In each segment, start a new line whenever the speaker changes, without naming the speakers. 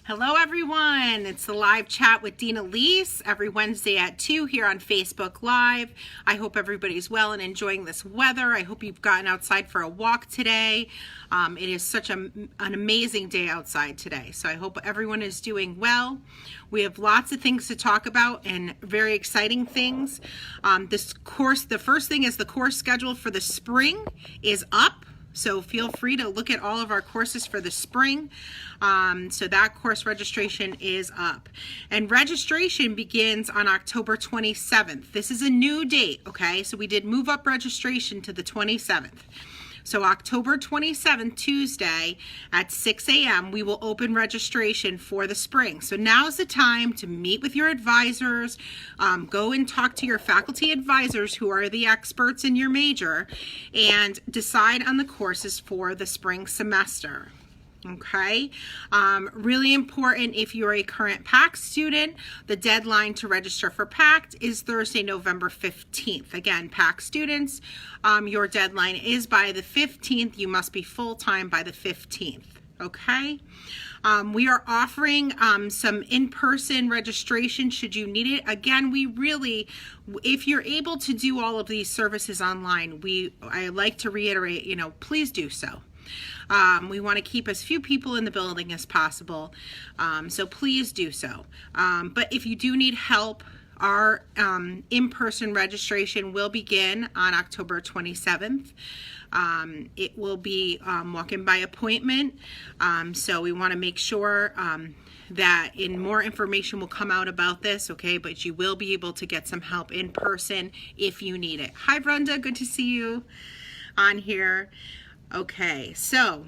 Hello everyone, it's the live chat with Dean Alese every Wednesday at 2 here on Facebook Live. I hope everybody's well and enjoying this weather. I hope you've gotten outside for a walk today. It is such an amazing day outside today, so I hope everyone is doing well. We have lots of things to talk about and very exciting things. The first thing is the course schedule for the spring is up. So feel free to look at all of our courses for the spring. So that course registration is up. And registration begins on October 27th. This is a new date, okay? So we did move up registration to the 27th. So October 27th, Tuesday at 6 a.m., we will open registration for the spring. So now's the time to meet with your advisors, go and talk to your faculty advisors who are the experts in your major, and decide on the courses for the spring semester. Okay, really important if you're a current PACT student, the deadline to register for PACT is Thursday, November 15th. Again, PACT students, your deadline is by the 15th. You must be full-time by the 15th. Okay, we are offering some in-person registration should you need it. Again, if you're able to do all of these services online, I like to reiterate, please do so. We want to keep as few people in the building as possible, so please do so. But if you do need help, our in-person registration will begin on October 27th. It will be walk-in by appointment, so we want to make sure that more information will come out about this, okay? But you will be able to get some help in person if you need it. Hi, Brenda. Good to see you on here. Okay, so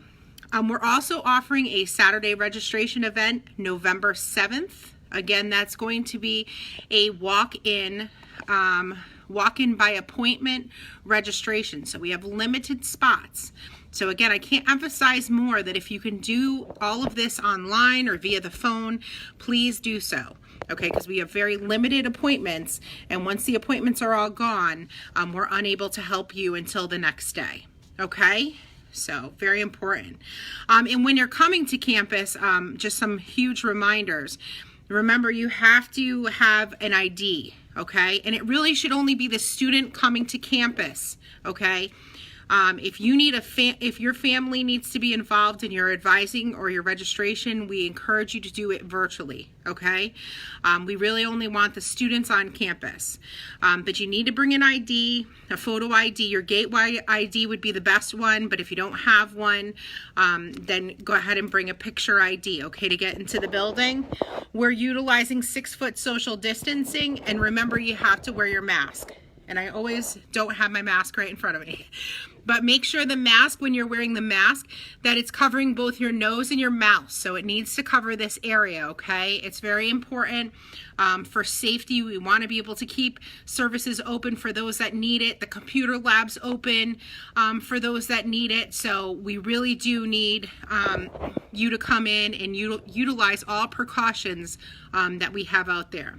we're also offering a Saturday registration event November 7th. Again, that's going to be a walk-in by appointment registration. So we have limited spots. So again, I can't emphasize more that if you can do all of this online or via the phone, please do so. Okay, because we have very limited appointments, and once the appointments are all gone, we're unable to help you until the next day. Okay, so very important. And when you're coming to campus, just some huge reminders. Remember, you have to have an ID, okay? And it really should only be the student coming to campus, okay? If your family needs to be involved in your advising or your registration, we encourage you to do it virtually, okay? We really only want the students on campus. But you need to bring an ID, a photo ID. Your gateway ID would be the best one, but if you don't have one, then go ahead and bring a picture ID, okay, to get into the building. We're utilizing 6-foot social distancing, and remember, you have to wear your mask. And I always don't have my mask right in front of me. But make sure the mask, when you're wearing the mask, that it's covering both your nose and your mouth. So it needs to cover this area, okay? It's very important for safety. We want to be able to keep services open for those that need it. The computer labs open for those that need it. So we really do need you to come in and utilize all precautions that we have out there.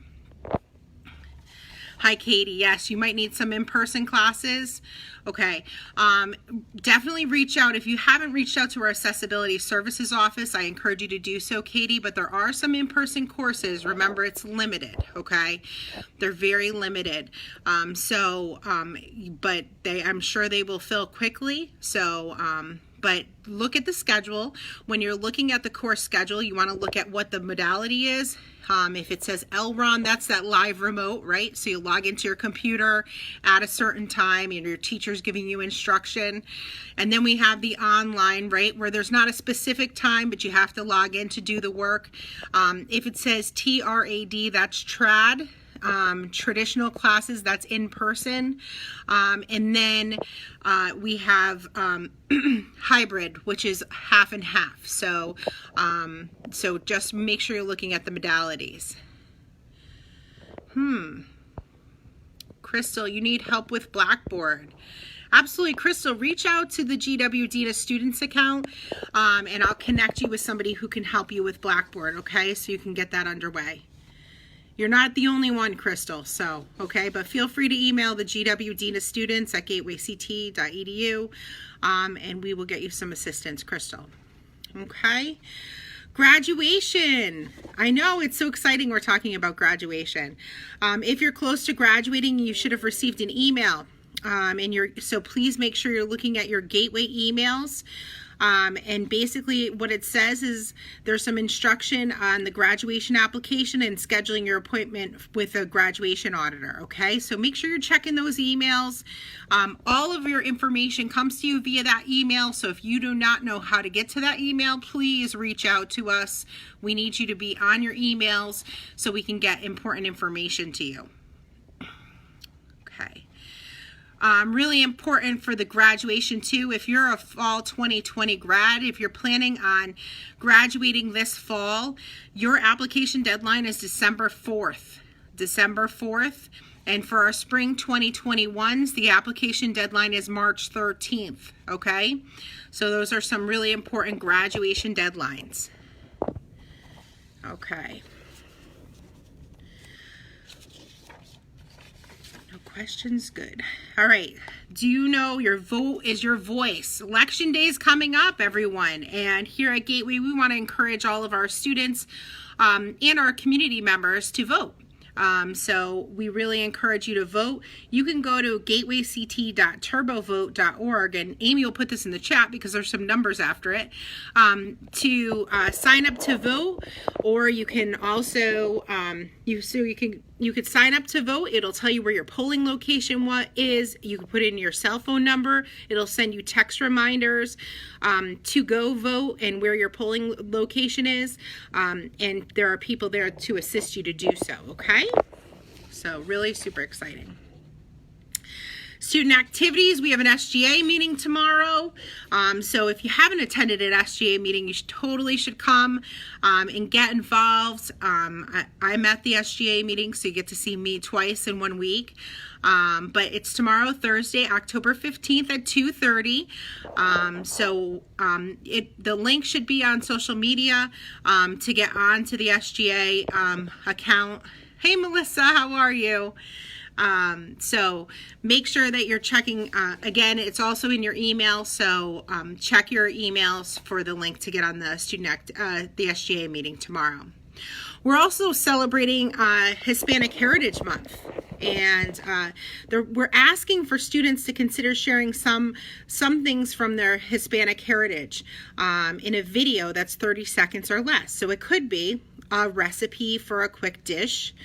Hi, Katie. Yes, you might need some in-person classes. Okay, definitely reach out. If you haven't reached out to our Accessibility Services office, I encourage you to do so, Katie, but there are some in-person courses. Remember, it's limited, okay? They're very limited. But I'm sure they will fill quickly, so... But look at the schedule. When you're looking at the course schedule, you want to look at what the modality is. If it says LRON, that's that live remote, right? So you log into your computer at a certain time and your teacher's giving you instruction. And then we have the online, right, where there's not a specific time, but you have to log in to do the work. If it says TRAD, that's TRAD. Traditional classes, that's in person, and then we have hybrid, which is half and half. So just make sure you're looking at the modalities. Crystal, you need help with Blackboard. Absolutely, Crystal, reach out to the GW Dina Students account, and I'll connect you with somebody who can help you with Blackboard, okay, so you can get that underway. You're not the only one, Crystal, so, okay, but feel free to email the GW Dina Students at gatewayct.edu, and we will get you some assistance, Crystal. Okay, Graduation. I know, it's so exciting we're talking about graduation. If you're close to graduating, you should have received an email. So please make sure you're looking at your gateway emails. And basically what it says is there's some instruction on the graduation application and scheduling your appointment with a graduation auditor, okay? So make sure you're checking those emails. All of your information comes to you via that email, so if you do not know how to get to that email, please reach out to us. We need you to be on your emails so we can get important information to you. Okay. Really important for the graduation too. If you're a fall 2020 grad, if you're planning on graduating this fall, your application deadline is December 4th. December 4th. And for our spring 2021s, the application deadline is March 13th. Okay? So those are some really important graduation deadlines. Okay. Questions? Good. All right. Do you know your vote is your voice? Election day is coming up, everyone. And here at Gateway, we want to encourage all of our students and our community members to vote. So we really encourage you to vote. You can go to gatewayct.turbovote.org, and Amy will put this in the chat because there's some numbers after it, to sign up to vote. Or you can also you could sign up to vote. It'll tell you where your polling location is. You can put in your cell phone number. It'll send you text reminders to go vote and where your polling location is. And there are people there to assist you to do so, okay? So really super exciting. Student activities, we have an SGA meeting tomorrow. So if you haven't attended an SGA meeting, you totally should come and get involved. I'm at the SGA meeting, so you get to see me twice in 1 week. But it's tomorrow, Thursday, October 15th at 2:30. The link should be on social media to get on to the SGA account. Hey, Melissa, how are you? So make sure that you're checking, again, it's also in your email, so check your emails for the link to get on the the SGA meeting tomorrow. We're also celebrating Hispanic Heritage Month, and we're asking for students to consider sharing some things from their Hispanic heritage in a video that's 30 seconds or less. So it could be a recipe for a quick dish,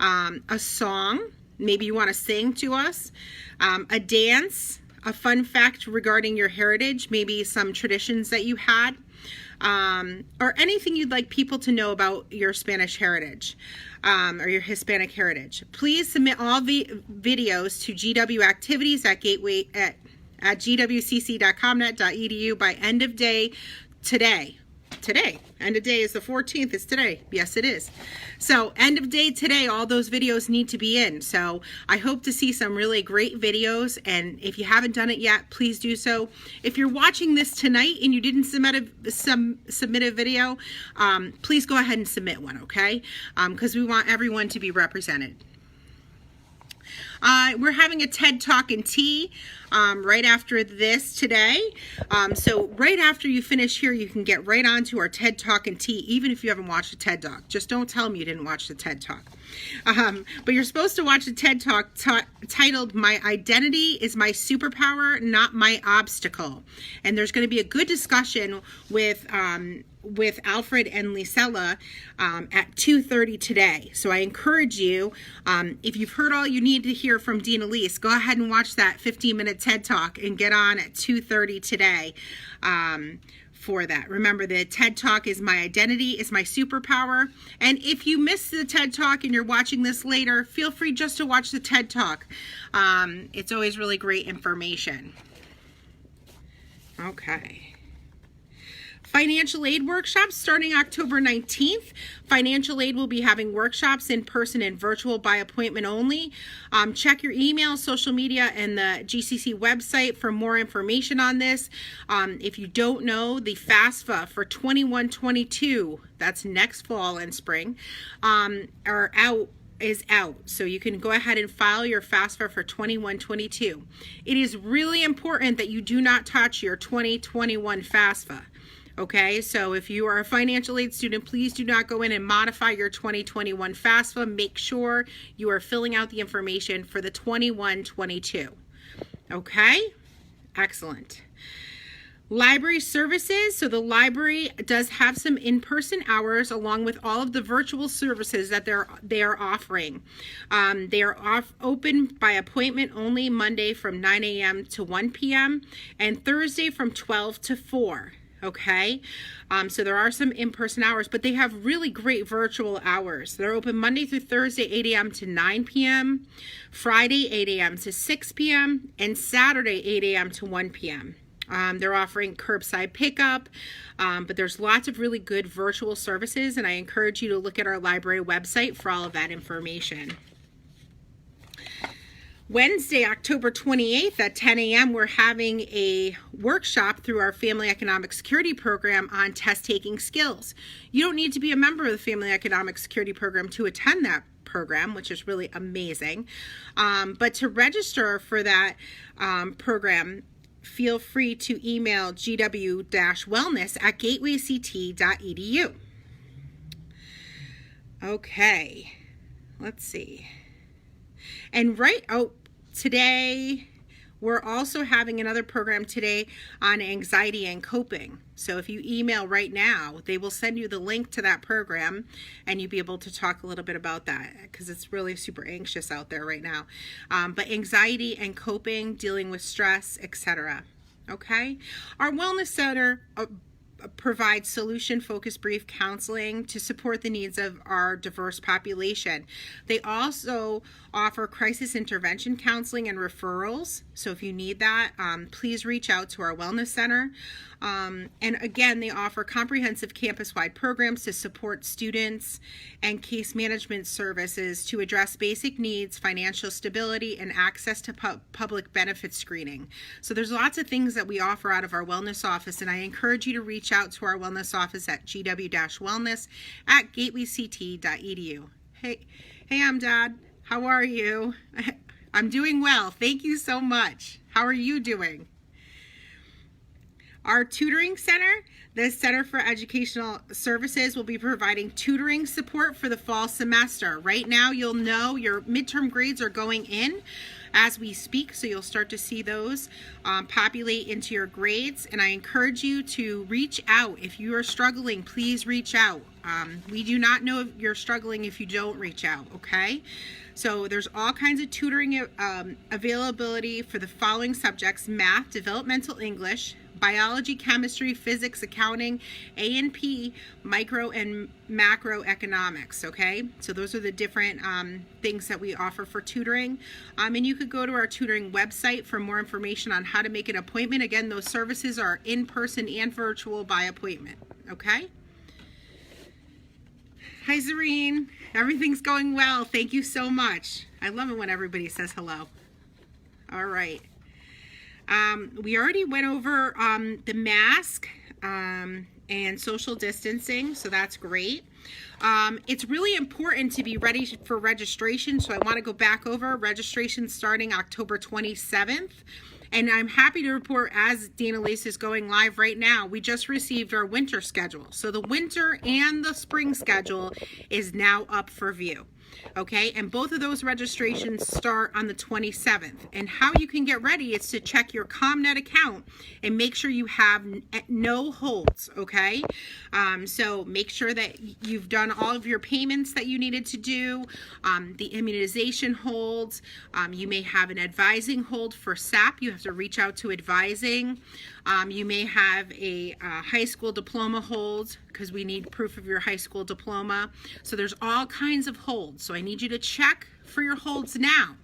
a song, maybe you want to sing to us, a dance, a fun fact regarding your heritage, maybe some traditions that you had, or anything you'd like people to know about your Spanish heritage or your Hispanic heritage. Please submit all the videos to gwactivities at gwcc.comnet.edu by end of day today. End of day is the 14th. It's today. Yes, it is. So end of day today, all those videos need to be in. So I hope to see some really great videos. And if you haven't done it yet, please do so. If you're watching this tonight and you didn't submit a video, please go ahead and submit one, okay? Because we want everyone to be represented. We're having a TED Talk and tea right after this today. So right after you finish here, you can get right on to our TED Talk and tea, even if you haven't watched a TED Talk. Just don't tell me you didn't watch the TED Talk. But you're supposed to watch the TED Talk titled "My Identity is My Superpower, Not My Obstacle." And there's going to be a good discussion with Alfred and Lisella at 2:30 today. So I encourage you, if you've heard all you need to hear from Dean Alese, go ahead and watch that 15-minute TED Talk and get on at 2:30 today for that. Remember, the TED Talk is "My Identity is My Superpower." And if you missed the TED Talk and you're watching this later, feel free just to watch the TED Talk. It's always really great information. Okay. Financial aid workshops starting October 19th. Financial aid will be having workshops in person and virtual by appointment only. Check your email, social media, and the GCC website for more information on this. If you don't know, the FAFSA for 21-22, that's next fall and spring, is out. So you can go ahead and file your FAFSA for 21-22. It is really important that you do not touch your 2021 FAFSA. Okay, so if you are a financial aid student, please do not go in and modify your 2021 FAFSA. Make sure you are filling out the information for the 21-22. Okay, excellent. Library services. So the library does have some in-person hours along with all of the virtual services that they are offering. They are open by appointment only Monday from 9 a.m. to 1 p.m. and Thursday from 12 to 4. Okay, so there are some in-person hours, but they have really great virtual hours. They're open Monday through Thursday, 8 a.m. to 9 p.m., Friday, 8 a.m. to 6 p.m., and Saturday, 8 a.m. to 1 p.m. They're offering curbside pickup, but there's lots of really good virtual services, and I encourage you to look at our library website for all of that information. Wednesday, October 28th at 10 a.m., we're having a workshop through our Family Economic Security Program on test-taking skills. You don't need to be a member of the Family Economic Security Program to attend that program, which is really amazing. But to register for that program, feel free to email gw-wellness@gatewayct.edu. Okay, let's see. And today we're also having another program today on anxiety and coping. So if you email right now, they will send you the link to that program and you'll be able to talk a little bit about that because it's really super anxious out there right now. But anxiety and coping, dealing with stress, etc. Okay? Our Wellness Center provides solution-focused brief counseling to support the needs of our diverse population. They also offer crisis intervention counseling and referrals. So if you need that, please reach out to our Wellness Center. And again, they offer comprehensive campus-wide programs to support students and case management services to address basic needs, financial stability, and access to public benefit screening. So there's lots of things that we offer out of our wellness office, and I encourage you to reach out to our wellness office at gw-wellness@gatewayct.edu. Hey, I'm Dad. How are you? I'm doing well. Thank you so much. How are you doing? Our tutoring center, the Center for Educational Services, will be providing tutoring support for the fall semester. Right now, you'll know your midterm grades are going in as we speak, so you'll start to see those populate into your grades, and I encourage you to reach out. If you are struggling, please reach out. We do not know if you're struggling if you don't reach out, okay? So there's all kinds of tutoring availability for the following subjects: math, developmental English, biology, chemistry, physics, accounting, A&P, micro and macroeconomics, okay? So those are the different things that we offer for tutoring. And you could go to our tutoring website for more information on how to make an appointment. Again, those services are in-person and virtual by appointment, okay? Hi, Zareen. Everything's going well. Thank you so much. I love it when everybody says hello. All right. We already went over the mask and social distancing, so that's great. It's really important to be ready for registration, so I want to go back over registration starting October 27th. And I'm happy to report, as Dana Alese is going live right now, we just received our winter schedule. So the winter and the spring schedule is now up for view. Okay, and both of those registrations start on the 27th. And how you can get ready is to check your ComNet account and make sure you have no holds, okay? So make sure that you've done all of your payments that you needed to do, the immunization holds. You may have an advising hold for SAP. You have to reach out to advising. You may have a high school diploma hold because we need proof of your high school diploma. So there's all kinds of holds. So I need you to check for your holds now.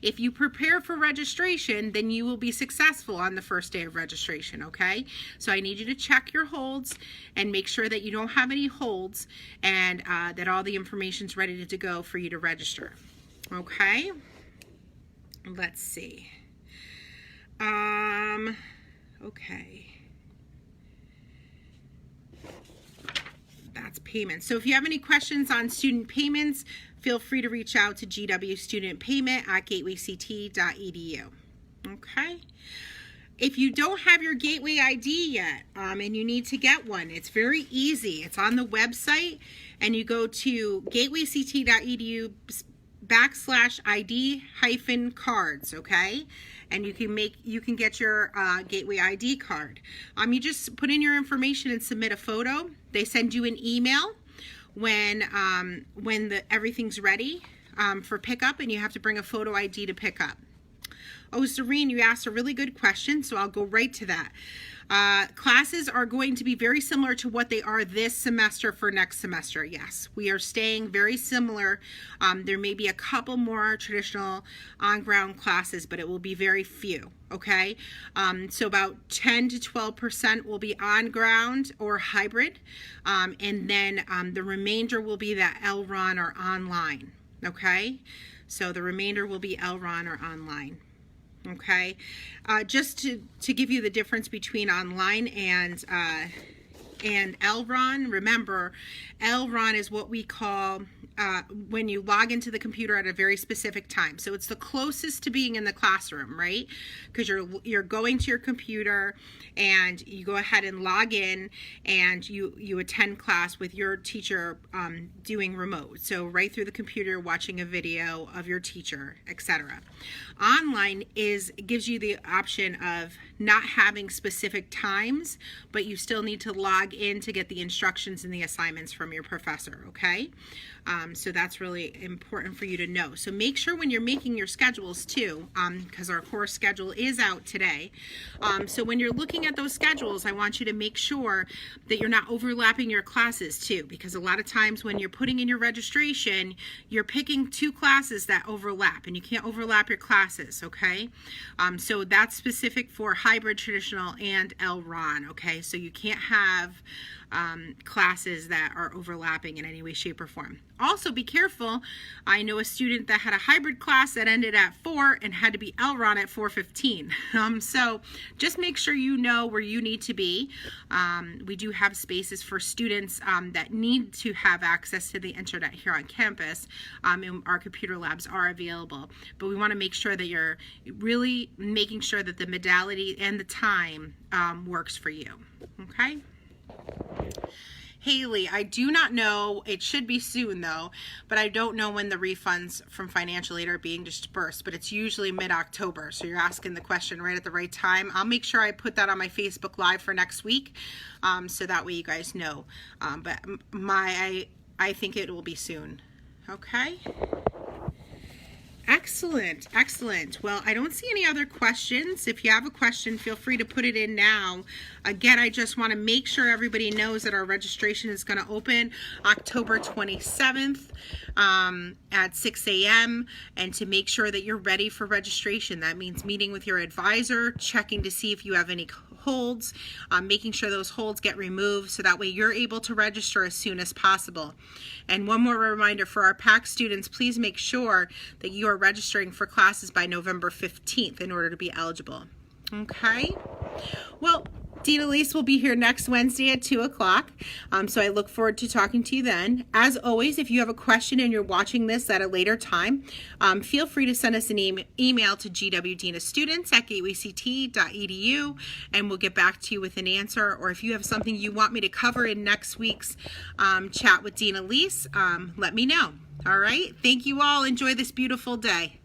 If you prepare for registration, then you will be successful on the first day of registration, okay? So I need you to check your holds and make sure that you don't have any holds and that all the information's ready to go for you to register, okay? Let's see. Okay. That's payments. So if you have any questions on student payments, feel free to reach out to GWstudentpayment@gatewayct.edu. Okay. if you don't have your Gateway ID yet, and you need to get one, it's very easy. It's on the website, and you go to gatewayct.edu/ID-cards, okay? And you can get your Gateway ID card. You just put in your information and submit a photo. They send you an email when everything's ready for pickup, and you have to bring a photo ID to pick up. Oh, Serene, you asked a really good question, so I'll go right to that. Classes are going to be very similar to what they are this semester for next semester. Yes, we are staying very similar. There may be a couple more traditional on-ground classes, but it will be very few, okay? So about 10 to 12% will be on-ground or hybrid, and then the remainder will be that LRON or online, okay? So the remainder will be LRON or online. Okay, just to give you the difference between online and LRON, remember, LRON is what we call when you log into the computer at a very specific time. So it's the closest to being in the classroom, right? Because you're going to your computer and you go ahead and log in and you attend class with your teacher doing remote. So right through the computer, watching a video of your teacher, etc. Online gives you the option of not having specific times, but you still need to log in to get the instructions and the assignments from your professor, okay? So that's really important for you to know. So make sure when you're making your schedules too, because our course schedule is out today. So when you're looking at those schedules, I want you to make sure that you're not overlapping your classes too, because a lot of times when you're putting in your registration, you're picking two classes that overlap, and you can't overlap your classes, okay? So that's specific for hybrid, traditional, and LRON, okay? So you can't have classes that are overlapping in any way, shape, or form. Also, be careful. I know a student that had a hybrid class that ended at 4 and had to be LRON at 4:15. So just make sure you know where you need to be. We do have spaces for students that need to have access to the internet here on campus, and our computer labs are available. But we want to make sure that you're really making sure that the modality and the time works for you. Okay? Haley, I do not know, it should be soon though, but I don't know when the refunds from financial aid are being dispersed, but it's usually mid-October, so you're asking the question right at the right time. I'll make sure I put that on my Facebook Live for next week, so that way you guys know, but I think it will be soon. Okay? Excellent, excellent. Well, I don't see any other questions. If you have a question, feel free to put it in now. Again, I just want to make sure everybody knows that our registration is going to open October 27th at 6 a.m. and to make sure that you're ready for registration. That means meeting with your advisor, checking to see if you have any holds, making sure those holds get removed so that way you're able to register as soon as possible. And one more reminder for our PAC students, please make sure that you are registering for classes by November 15th in order to be eligible. Okay? Well, Dean Alese will be here next Wednesday at 2 o'clock, so I look forward to talking to you then. As always, if you have a question and you're watching this at a later time, feel free to send us an email to gwdinastudents@gatewayct.edu, and we'll get back to you with an answer. Or if you have something you want me to cover in next week's chat with Dean Alese, let me know. All right? Thank you all. Enjoy this beautiful day.